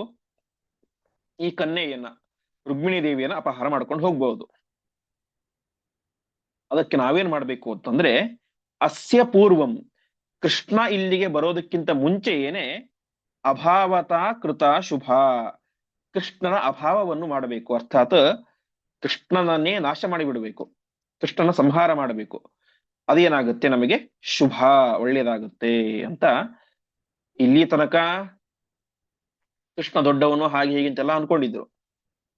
ಈ ಕನ್ಯೆಯನ್ನ, ರುಕ್ಮಿಣಿ ದೇವಿಯನ್ನ ಅಪಹಾರ ಮಾಡ್ಕೊಂಡು ಹೋಗ್ಬಹುದು. ಅದಕ್ಕೆ ನಾವೇನ್ ಮಾಡ್ಬೇಕು ಅಂತಂದ್ರೆ, ಅಸ್ಯ ಪೂರ್ವಂ, ಕೃಷ್ಣ ಇಲ್ಲಿಗೆ ಬರೋದಕ್ಕಿಂತ ಮುಂಚೆಯೇನೆ ಅಭಾವತ ಕೃತ ಶುಭ, ಕೃಷ್ಣನ ಅಭಾವವನ್ನು ಮಾಡಬೇಕು. ಅರ್ಥಾತ್ ಕೃಷ್ಣನನ್ನೇ ನಾಶ ಮಾಡಿಬಿಡಬೇಕು, ಕೃಷ್ಣನ ಸಂಹಾರ ಮಾಡಬೇಕು. ಅದೇನಾಗುತ್ತೆ, ನಮಗೆ ಶುಭ, ಒಳ್ಳೇದಾಗುತ್ತೆ ಅಂತ. ಇಲ್ಲಿ ತನಕ ಕೃಷ್ಣ ದೊಡ್ಡವನು ಹಾಗೆ ಹೀಗೆ ಅಂತೆಲ್ಲ ಅನ್ಕೊಂಡಿದ್ರು.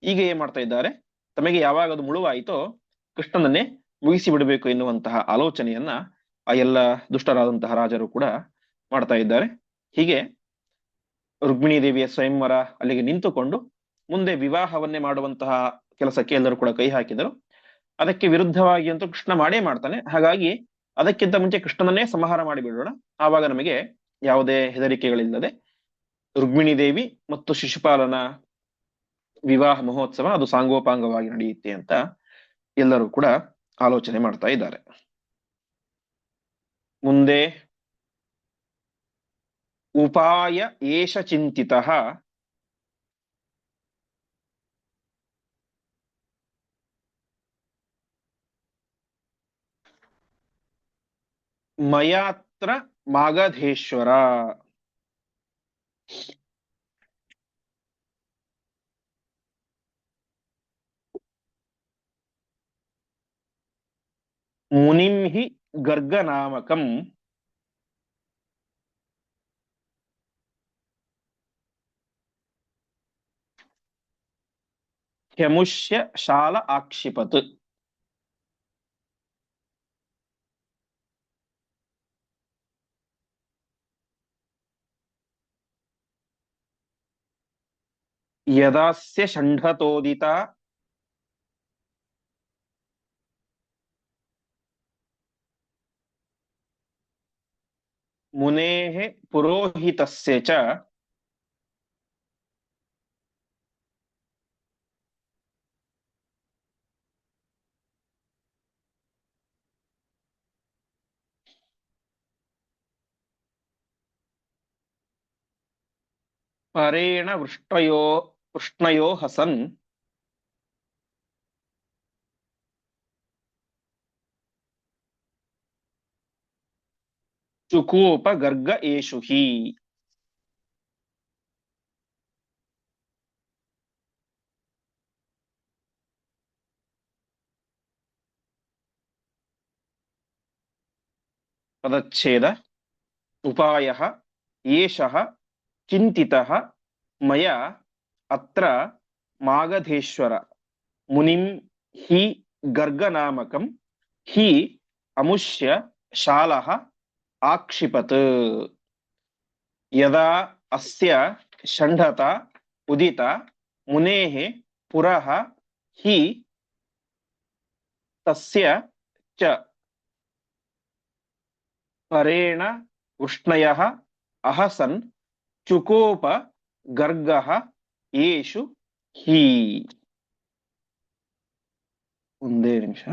ಈಗ ಏನ್ ಮಾಡ್ತಾ ಇದ್ದಾರೆ, ತಮಗೆ ಯಾವಾಗ ಅದು ಮುಳುವಾಯಿತೋ ಕೃಷ್ಣನನ್ನೇ ಮುಗಿಸಿ ಬಿಡಬೇಕು ಎನ್ನುವಂತಹ ಆಲೋಚನೆಯನ್ನ ಆ ಎಲ್ಲ ದುಷ್ಟರಾದಂತಹ ರಾಜರು ಕೂಡ ಮಾಡ್ತಾ ಇದ್ದಾರೆ. ಹೀಗೆ ರುಕ್ಮಿಣಿ ದೇವಿಯ ಸ್ವಯಂವರ ಅಲ್ಲಿಗೆ ನಿಂತುಕೊಂಡು ಮುಂದೆ ವಿವಾಹವನ್ನೇ ಮಾಡುವಂತಹ ಕೆಲಸಕ್ಕೆ ಎಲ್ಲರೂ ಕೂಡ ಕೈ ಹಾಕಿದರು. ಅದಕ್ಕೆ ವಿರುದ್ಧವಾಗಿ ಅಂತೂ ಕೃಷ್ಣ ಮಾಡೇ ಮಾಡ್ತಾನೆ. ಹಾಗಾಗಿ ಅದಕ್ಕಿಂತ ಮುಂಚೆ ಕೃಷ್ಣನನ್ನೇ ಸಂಹಾರ ಮಾಡಿಬಿಡೋಣ, ಆವಾಗ ನಮಗೆ ಯಾವುದೇ ಹೆದರಿಕೆಗಳಿಲ್ಲದೆ ರುಕ್ಮಿಣಿ ದೇವಿ ಮತ್ತು ಶಿಶುಪಾಲನ ವಿವಾಹ ಮಹೋತ್ಸವ ಅದು ಸಾಂಗೋಪಾಂಗವಾಗಿ ನಡೆಯುತ್ತೆ ಅಂತ ಎಲ್ಲರೂ ಕೂಡ ಆಲೋಚನೆ ಮಾಡ್ತಾ ಇದ್ದಾರೆ. ಮುಂದೆ ಉಪಾಯ ಏಷ ಚಿಂತಿತಃ ಮಯಾತ್ರ ಮಾಗಧೇಶ್ವರ. ಮುನಿಂ ಹಿ ಗರ್ಗನಾಮಕಂ ಹ್ಯಮುಷ್ಯ ಶಾಲ ಆಕ್ಷಿಪತ್. ಯದಾಸ್ಯ ಷಂಢತೋದಿತ ಮುನೇಃ ಪುರೋಹಿತಸ್ಯ ಚ ಪರೇಣ ವೃಷ್ಣಯೋ ಹಸನ್ ಚುಕೂಪ ಗರ್ಗ ಏಷು ಹಿ. ಪದಚ್ಛೇದ. ಉಪಾಯಃ ಏಷಃ ಚಿಂತಿತಃ ಮಯಾ ಅತ್ರ ಮಾಗಧೇಶ್ವರ ಮುನಿಂ ಹಿ ಗರ್ಗನಾಮಕಂ ಹಿ ಅಮುಷ್ಯ ಶಾಲಃ ಆಕ್ಷಿಪತ್. ಯದಾ ಅಸ್ಯ ಷಂಢತ ಉದಿತ ಮುನೇಃ ಪುರಃ ಹಿ ತಸ್ಯ ಚ ಪರೇಣ ಉಷ್ಣಯಃ ಅಹಸನ್ ಚುಕೋಪ ಗರ್ಗಃ ಏಷು ಹಿ. ಒಂದೇ ನಿಮಿಷ.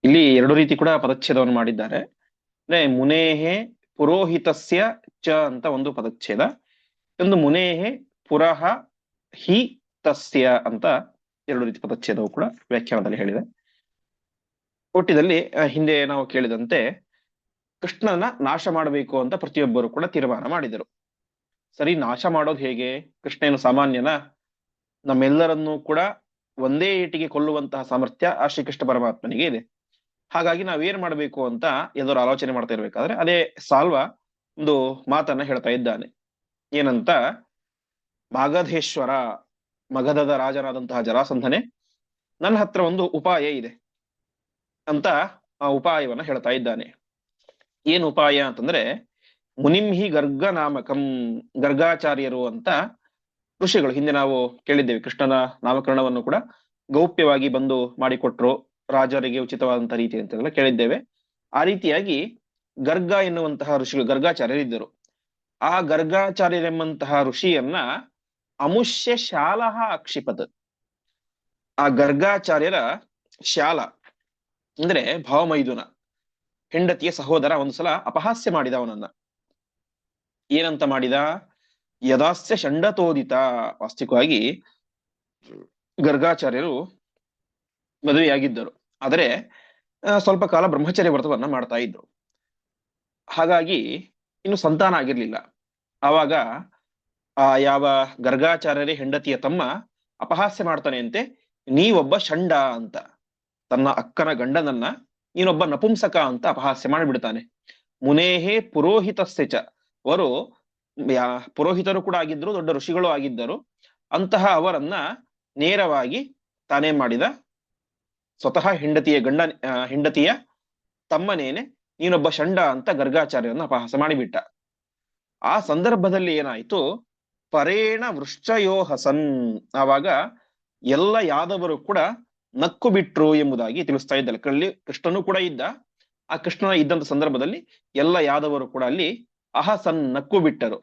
ಇಲ್ಲಿ ಎರಡು ರೀತಿ ಕೂಡ ಪದಚ್ಛೇದವನ್ನು ಮಾಡಿದ್ದಾರೆ. ಅಂದ್ರೆ ಮುನೇಹೆ ಪುರೋಹಿತಸ್ಯ ಚ ಅಂತ ಒಂದು ಪದಚ್ಛೇದ, ಒಂದು ಮುನೇಹೆ ಪುರಃ ಹಿ ತಸ್ಯ ಅಂತ ಎರಡು ರೀತಿ ಪದಚ್ಛೇದವು ಕೂಡ ವ್ಯಾಖ್ಯಾನದಲ್ಲಿ ಹೇಳಿದೆ. ಒಟ್ಟಿನಲ್ಲಿ ಹಿಂದೆ ನಾವು ಕೇಳಿದಂತೆ ಕೃಷ್ಣನ ನಾಶ ಮಾಡಬೇಕು ಅಂತ ಪ್ರತಿಯೊಬ್ಬರು ಕೂಡ ತೀರ್ಮಾನ ಮಾಡಿದರು. ಸರಿ, ನಾಶ ಮಾಡೋದು ಹೇಗೆ? ಕೃಷ್ಣ ಏನು ಸಾಮಾನ್ಯನ? ನಮ್ಮೆಲ್ಲರನ್ನೂ ಕೂಡ ಒಂದೇ ಏಟಿಗೆ ಕೊಲ್ಲುವಂತಹ ಸಾಮರ್ಥ್ಯ ಆ ಶ್ರೀಕೃಷ್ಣ ಪರಮಾತ್ಮನಿಗೆ ಇದೆ. ಹಾಗಾಗಿ ನಾವೇನ್ ಮಾಡ್ಬೇಕು ಅಂತ ಎಲ್ಲರೂ ಆಲೋಚನೆ ಮಾಡ್ತಾ ಇರ್ಬೇಕಾದ್ರೆ ಅದೇ ಸಾಲ್ವ ಒಂದು ಮಾತನ್ನ ಹೇಳ್ತಾ ಇದ್ದಾನೆ. ಏನಂತ, ಮಾಗಧೇಶ್ವರ, ಮಗಧದ ರಾಜನಾದಂತಹ ಜರಾಸಂಧನೆ, ನನ್ನ ಹತ್ರ ಒಂದು ಉಪಾಯ ಇದೆ ಅಂತ ಆ ಉಪಾಯವನ್ನ ಹೇಳ್ತಾ ಇದ್ದಾನೆ. ಏನ್ ಉಪಾಯ ಅಂತಂದ್ರೆ, ಮುನಿಂಹಿ ಗರ್ಗ ನಾಮಕಂ, ಗರ್ಗಾಚಾರ್ಯರು ಅಂತ ಋಷಿಗಳು, ಹಿಂದೆ ನಾವು ಕೇಳಿದ್ದೇವೆ, ಕೃಷ್ಣನ ನಾಮಕರಣವನ್ನು ಕೂಡ ಗೌಪ್ಯವಾಗಿ ಬಂದು ಮಾಡಿಕೊಟ್ರು ರಾಜರಿಗೆ ಉಚಿತವಾದಂತಹ ರೀತಿ ಅಂತೆಲ್ಲ ಕೇಳಿದ್ದೇವೆ. ಆ ರೀತಿಯಾಗಿ ಗರ್ಗ ಎನ್ನುವಂತಹ ಋಷಿಗಳು ಗರ್ಗಾಚಾರ್ಯರಿದ್ದರು. ಆ ಗರ್ಗಾಚಾರ್ಯರೆಂಬಂತಹ ಋಷಿಯನ್ನ ಅಮುಷ್ಯ ಶಾಲಹ ಅಕ್ಷಿಪತ್. ಆ ಗರ್ಗಾಚಾರ್ಯರ ಶಾಲ ಅಂದ್ರೆ ಭಾವಮೈದುನ ಹೆಂಡತಿಯ ಸಹೋದರ ಒಂದು ಸಲ ಅಪಹಾಸ್ಯ ಮಾಡಿದ ಅವನನ್ನ. ಏನಂತ ಮಾಡಿದ? ಯದಾಸ್ಯ ಷಂಡತೋದಿತ. ವಾಸ್ತವಿಕವಾಗಿ ಗರ್ಗಾಚಾರ್ಯರು ಮದುವೆಯಾಗಿದ್ದರು, ಆದರೆ ಸ್ವಲ್ಪ ಕಾಲ ಬ್ರಹ್ಮಚರ್ಯ ವ್ರತವನ್ನ ಮಾಡ್ತಾ ಇದ್ರು. ಹಾಗಾಗಿ ಇನ್ನು ಸಂತಾನ ಆಗಿರ್ಲಿಲ್ಲ. ಆವಾಗ ಯಾವ ಗರ್ಗಾಚಾರ್ಯರೇ ಹೆಂಡತಿಯ ತಮ್ಮ ಅಪಹಾಸ್ಯ ಮಾಡ್ತಾನೆ ಅಂತೆ, ನೀವೊಬ್ಬ ಷಂಡ ಅಂತ. ತನ್ನ ಅಕ್ಕನ ಗಂಡನನ್ನ ನೀನೊಬ್ಬ ನಪುಂಸಕ ಅಂತ ಅಪಹಾಸ್ಯ ಮಾಡಿಬಿಡ್ತಾನೆ. ಮುನೇಹೇ ಪುರೋಹಿತಸ್ಯ ಚ. ಅವರು ಪುರೋಹಿತರು ಕೂಡ ಆಗಿದ್ರು, ದೊಡ್ಡ ಋಷಿಗಳು ಆಗಿದ್ದರು. ಅಂತಹ ಅವರನ್ನ ನೇರವಾಗಿ ತಾನೇ ಮಾಡಿದ, ಸ್ವತಃ ಹೆಂಡತಿಯ ತಮ್ಮನೇನೆ ನೀನೊಬ್ಬ ಷಂಡ ಅಂತ ಗರ್ಗಾಚಾರ್ಯರನ್ನ ಅಪಹಾಸ ಮಾಡಿಬಿಟ್ಟ. ಆ ಸಂದರ್ಭದಲ್ಲಿ ಏನಾಯ್ತು? ಪರೇಣ ವೃಶ್ಚಯೋ ಹಸನ್. ಆವಾಗ ಎಲ್ಲ ಯಾದವರು ಕೂಡ ನಕ್ಕು ಬಿಟ್ರು ಎಂಬುದಾಗಿ ತಿಳಿಸ್ತಾ ಇದ್ದಾರೆ. ಕೃಷ್ಣನು ಕೂಡ ಇದ್ದ. ಆ ಕೃಷ್ಣನ ಇದ್ದಂತ ಸಂದರ್ಭದಲ್ಲಿ ಎಲ್ಲ ಯಾದವರು ಕೂಡ ಅಲ್ಲಿ ಅಹಸನ್ ನಕ್ಕು ಬಿಟ್ಟರು.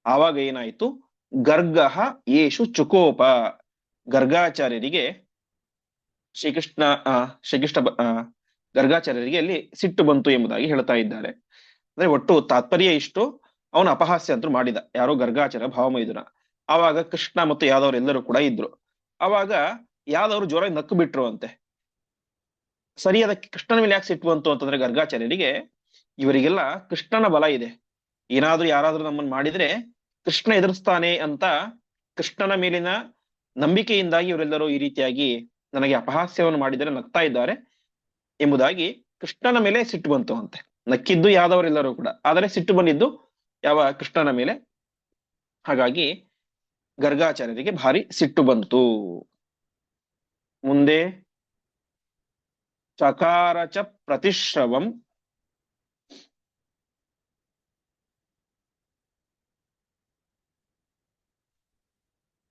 ಆವಾಗ ಏನಾಯ್ತು? ಗರ್ಗಃ ಯೇಷು ಚುಕೋಪ. ಗರ್ಗಾಚಾರ್ಯರಿಗೆ ಶ್ರೀಕೃಷ್ಣ ಗರ್ಗಾಚಾರ್ಯರಿಗೆ ಅಲ್ಲಿ ಸಿಟ್ಟು ಬಂತು ಎಂಬುದಾಗಿ ಹೇಳ್ತಾ ಇದ್ದಾರೆ. ಅಂದ್ರೆ ಒಟ್ಟು ತಾತ್ಪರ್ಯ ಇಷ್ಟು, ಅವನ ಅಪಹಾಸ್ಯ ಅಂತೂ ಮಾಡಿದ ಯಾರೋ ಗರ್ಗಾಚಾರ್ಯ ಭಾವಮೈದುನ. ಆವಾಗ ಕೃಷ್ಣ ಮತ್ತು ಯಾದವರೆಲ್ಲರೂ ಕೂಡ ಇದ್ರು. ಆವಾಗ ಯಾದವರು ಜೋರಾಗಿ ನಕ್ಕು ಬಿಟ್ರು ಅಂತೆ. ಸರಿ, ಅದಕ್ಕೆ ಕೃಷ್ಣನ ಮೇಲೆ ಯಾಕೆ ಸಿಟ್ಟು ಬಂತು ಅಂತಂದ್ರೆ ಗರ್ಗಾಚಾರ್ಯರಿಗೆ ಇವರಿಗೆಲ್ಲ ಕೃಷ್ಣನ ಬಲ ಇದೆ, ಏನಾದ್ರೂ ಯಾರಾದ್ರೂ ನಮ್ಮನ್ನು ಮಾಡಿದ್ರೆ ಕೃಷ್ಣ ಎದುರಿಸ್ತಾನೆ ಅಂತ ಕೃಷ್ಣನ ಮೇಲಿನ ನಂಬಿಕೆಯಿಂದಾಗಿ ಇವರೆಲ್ಲರೂ ಈ ರೀತಿಯಾಗಿ ನನಗೆ ಅಪಹಾಸ್ಯವನ್ನು ಮಾಡಿದರೆ ನಗ್ತಾ ಇದ್ದಾರೆ ಎಂಬುದಾಗಿ ಕೃಷ್ಣನ ಮೇಲೆ ಸಿಟ್ಟು ಬಂತು ಅಂತೆ. ನಕ್ಕಿದ್ದು ಯಾದವರೆಲ್ಲರೂ ಕೂಡ, ಆದರೆ ಸಿಟ್ಟು ಬಂದಿದ್ದು ಯಾವ ಕೃಷ್ಣನ ಮೇಲೆ. ಹಾಗಾಗಿ ಗರ್ಗಾಚಾರ್ಯರಿಗೆ ಭಾರಿ ಸಿಟ್ಟು ಬಂತು. ಮುಂದೆ ಚಕಾರ ಚ ಪ್ರತಿಶ್ರವಂ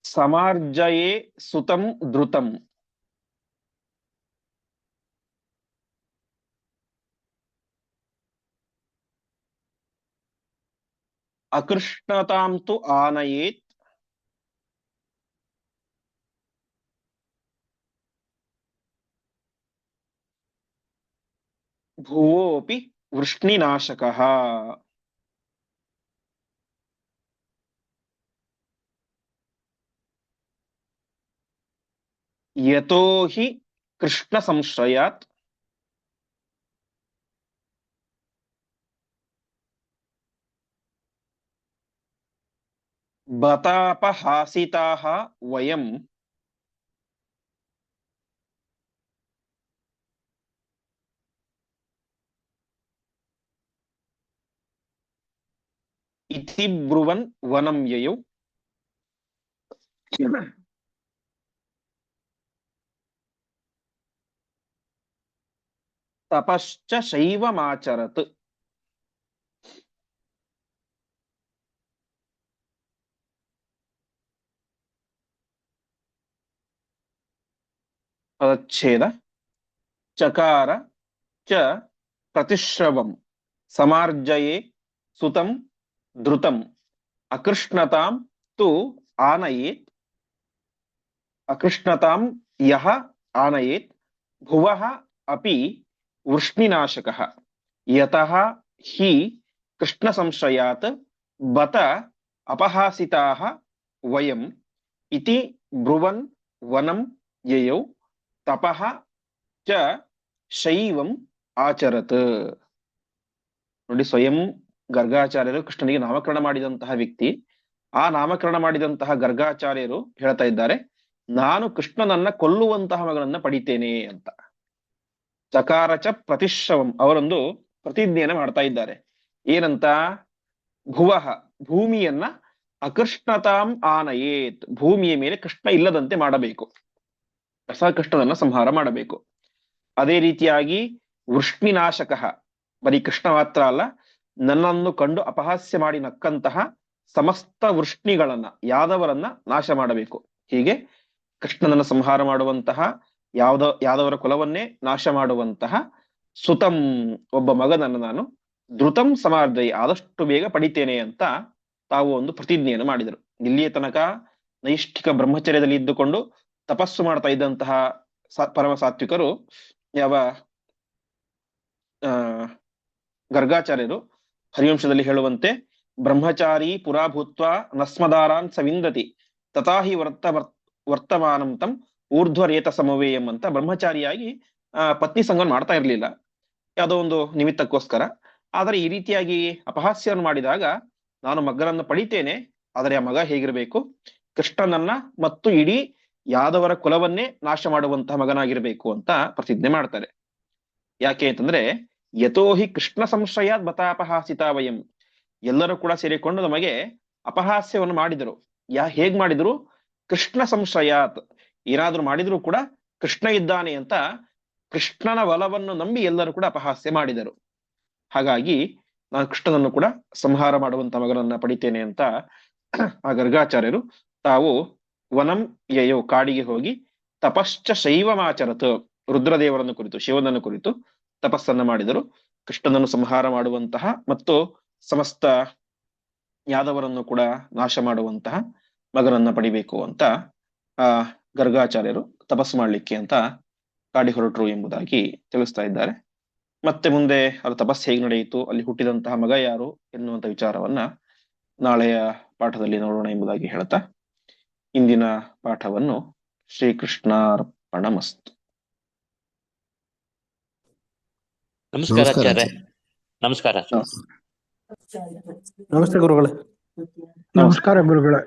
ಸಮಾರ್ಜಯೇ ಸುತಂ ಧೃತಂ. ಅಕೃಷ್ಣತಾಂ ತು ಆನಯೇತ್ ಭುವೋಪಿ ವೃಷ್ಣಿನಾಶಕಃ. ಯತೋ ಹಿ ಕೃಷ್ಣ ಸಂಶ್ರಯಾತ್ ಬತಾಪಹಾಸಿತಾಃ ವಯಂ ಇತಿ ಬ್ರುವನ್ ವನಂ ಯಯೌ. ತಪಶ್ಚ ಶೈವಮಾಚರತ್. ಪದಚ್ಛೇದ. ಚಕಾರ ಚ ಪ್ರತಿಶ್ರವಂ ಸಮಾರ್ಜಯೇ ಸುತಂ ಧೃತಂ ಅಕೃಷ್ಣತಾಂ ತು ಆನಯೇತ್. ಅಕೃಷ್ಣತಾಂ ಯಹ ಆನಯೇತ್ ಭುವಃ ಅಪಿ ವೃಷ್ಣಿನಾಶಕಃ. ಯತಃ ಹಿ ಕೃಷ್ಣ ಸಂಶ್ರಯಾತ್ ಬತ ಅಪಹಾಸಿತಾಃ ವಯಂ ಇತಿ ಬ್ರುವನ್ ವನಂ ಯಯೌ ತಪಃ ಚ ಶೈವಂ ಆಚರತ್. ನೋಡಿ, ಸ್ವಯಂ ಗರ್ಗಾಚಾರ್ಯರು ಕೃಷ್ಣನಿಗೆ ನಾಮಕರಣ ಮಾಡಿದಂತಹ ವ್ಯಕ್ತಿ. ಆ ನಾಮಕರಣ ಮಾಡಿದಂತಹ ಗರ್ಗಾಚಾರ್ಯರು ಹೇಳ್ತಾ ಇದ್ದಾರೆ, ನಾನು ಕೃಷ್ಣನನ್ನ ಕೊಲ್ಲುವಂತಹ ಮಗನನ್ನ ಪಡಿತೇನೆ ಅಂತ. ಚಕಾರ ಚ ಪ್ರತಿಶ್ರವಂ, ಅವರೊಂದು ಪ್ರತಿಜ್ಞೆಯನ್ನ ಮಾಡ್ತಾ ಇದ್ದಾರೆ. ಏನಂತ? ಭುವಃ, ಭೂಮಿಯನ್ನ ಅಕೃಷ್ಣತಾಂ ಆನಯೇತ್, ಭೂಮಿಯ ಮೇಲೆ ಕೃಷ್ಣ ಇಲ್ಲದಂತೆ ಮಾಡಬೇಕು, ಹೊಸ ಕೃಷ್ಣನನ್ನ ಸಂಹಾರ ಮಾಡಬೇಕು. ಅದೇ ರೀತಿಯಾಗಿ ವೃಷ್ಣಿನಾಶಕಃ, ಬರೀ ಕೃಷ್ಣ ಮಾತ್ರ ಅಲ್ಲ, ನನ್ನನ್ನು ಕಂಡು ಅಪಹಾಸ್ಯ ಮಾಡಿ ನಕ್ಕಂತಹ ಸಮಸ್ತ ವೃಷ್ಣಿಗಳನ್ನ, ಯಾದವರನ್ನ ನಾಶ ಮಾಡಬೇಕು. ಹೀಗೆ ಕೃಷ್ಣನನ್ನ ಸಂಹಾರ ಮಾಡುವಂತಹ, ಯಾದವರ ಕುಲವನ್ನೇ ನಾಶ ಮಾಡುವಂತಹ ಸುತಂ, ಒಬ್ಬ ಮಗನನ್ನು ನಾನು ಧೃತಂ ಸಮಾರ್ಜಯ, ಆದಷ್ಟು ಬೇಗ ಪಡಿತೇನೆ ಅಂತ ತಾವು ಒಂದು ಪ್ರತಿಜ್ಞೆಯನ್ನು ಮಾಡಿದರು. ಇಲ್ಲಿಯ ತನಕ ನೈಷ್ಠಿಕ ಬ್ರಹ್ಮಚರ್ಯದಲ್ಲಿ ಇದ್ದುಕೊಂಡು ತಪಸ್ಸು ಮಾಡ್ತಾ ಇದ್ದಂತಹ ಪರಮ ಸಾತ್ವಿಕರು, ಯಾವ ಆ ಗರ್ಗಾಚಾರ್ಯರು ಹರಿವಂಶದಲ್ಲಿ ಹೇಳುವಂತೆ ಬ್ರಹ್ಮಚಾರಿ ಪುರಾಭೂತ್ವ ನಸ್ಮದಾರಾನ್ ಸವಿಂದತಿ ತಥಾಹಿ ವರ್ತಮಾನಂ ತಂ ಊರ್ಧ್ವರೇತ ಸಮವೇಯಂ ಅಂತ ಬ್ರಹ್ಮಚಾರಿಯಾಗಿ ಪತ್ನಿ ಸಂಗಮ ಮಾಡ್ತಾ ಇರಲಿಲ್ಲ, ಯಾವುದೋ ಒಂದು ನಿಮಿತ್ತಕ್ಕೋಸ್ಕರ. ಆದರೆ ಈ ರೀತಿಯಾಗಿ ಅಪಹಾಸ್ಯವನ್ನು ಮಾಡಿದಾಗ ನಾನು ಮಗನನ್ನು ಪಡಿತೇನೆ, ಆದರೆ ಆ ಮಗ ಹೇಗಿರಬೇಕು, ಕೃಷ್ಣನನ್ನ ಮತ್ತು ಇಡೀ ಯಾದವರ ಕುಲವನ್ನೇ ನಾಶ ಮಾಡುವಂತಹ ಮಗನಾಗಿರ್ಬೇಕು ಅಂತ ಪ್ರತಿಜ್ಞೆ ಮಾಡ್ತಾರೆ. ಯಾಕೆ ಅಂತಂದ್ರೆ ಯಥೋಹಿ ಕೃಷ್ಣ ಸಂಶಯಾತ್ ಬತಾಪಹಾಸಿತ ವಯಂ, ಎಲ್ಲರೂ ಕೂಡ ಸೇರಿಕೊಂಡು ನಮಗೆ ಅಪಹಾಸ್ಯವನ್ನು ಮಾಡಿದರು. ಹೇಗ್ ಮಾಡಿದ್ರು? ಕೃಷ್ಣ ಸಂಶಯಾತ್, ಏನಾದ್ರೂ ಮಾಡಿದ್ರು ಕೂಡ ಕೃಷ್ಣ ಇದ್ದಾನೆ ಅಂತ ಕೃಷ್ಣನ ಬಲವನ್ನು ನಂಬಿ ಎಲ್ಲರೂ ಕೂಡ ಅಪಹಾಸ್ಯ ಮಾಡಿದರು. ಹಾಗಾಗಿ ನಾನು ಕೃಷ್ಣನನ್ನು ಕೂಡ ಸಂಹಾರ ಮಾಡುವಂತ ಮಗನನ್ನ ಪಡಿತೇನೆ ಅಂತ ಆ ಗರ್ಗಾಚಾರ್ಯರು ತಾವು ವನಂ ಯಯೋ, ಕಾಡಿಗೆ ಹೋಗಿ ತಪಶ್ಚ ಶೈವಮಾಚರತ್, ರುದ್ರದೇವರನ್ನು ಕುರಿತು, ಶಿವನನ್ನು ಕುರಿತು ತಪಸ್ಸನ್ನ ಮಾಡಿದರು. ಕೃಷ್ಣನನ್ನು ಸಂಹಾರ ಮಾಡುವಂತಹ ಮತ್ತು ಸಮಸ್ತ ಯಾದವರನ್ನು ಕೂಡ ನಾಶ ಮಾಡುವಂತಹ ಮಗನನ್ನ ಪಡಿಬೇಕು ಅಂತ ಆ ಗರ್ಗಾಚಾರ್ಯರು ತಪಸ್ಸು ಮಾಡ್ಲಿಕ್ಕೆ ಅಂತ ಕಾಡಿ ಹೊರಟರು ಎಂಬುದಾಗಿ ತಿಳಿಸ್ತಾ ಇದ್ದಾರೆ. ಮತ್ತೆ ಮುಂದೆ ಅದು ತಪಸ್ಸು ಹೇಗೆ ನಡೆಯಿತು, ಅಲ್ಲಿ ಹುಟ್ಟಿದಂತಹ ಮಗ ಯಾರು ಎನ್ನುವಂತ ವಿಚಾರವನ್ನ ನಾಳೆಯ ಪಾಠದಲ್ಲಿ ನೋಡೋಣ ಎಂಬುದಾಗಿ ಹೇಳ್ತಾ ಇಂದಿನ ಪಾಠವನ್ನು ಶ್ರೀಕೃಷ್ಣಾರ್ಪಣಮಸ್ತು. ನಮಸ್ಕಾರ ಆಚಾರ್ಯ. ನಮಸ್ಕಾರ. ನಮಸ್ತೆ ಗುರುಗಳೇ. ನಮಸ್ಕಾರ ಗುರುಗಳೇ.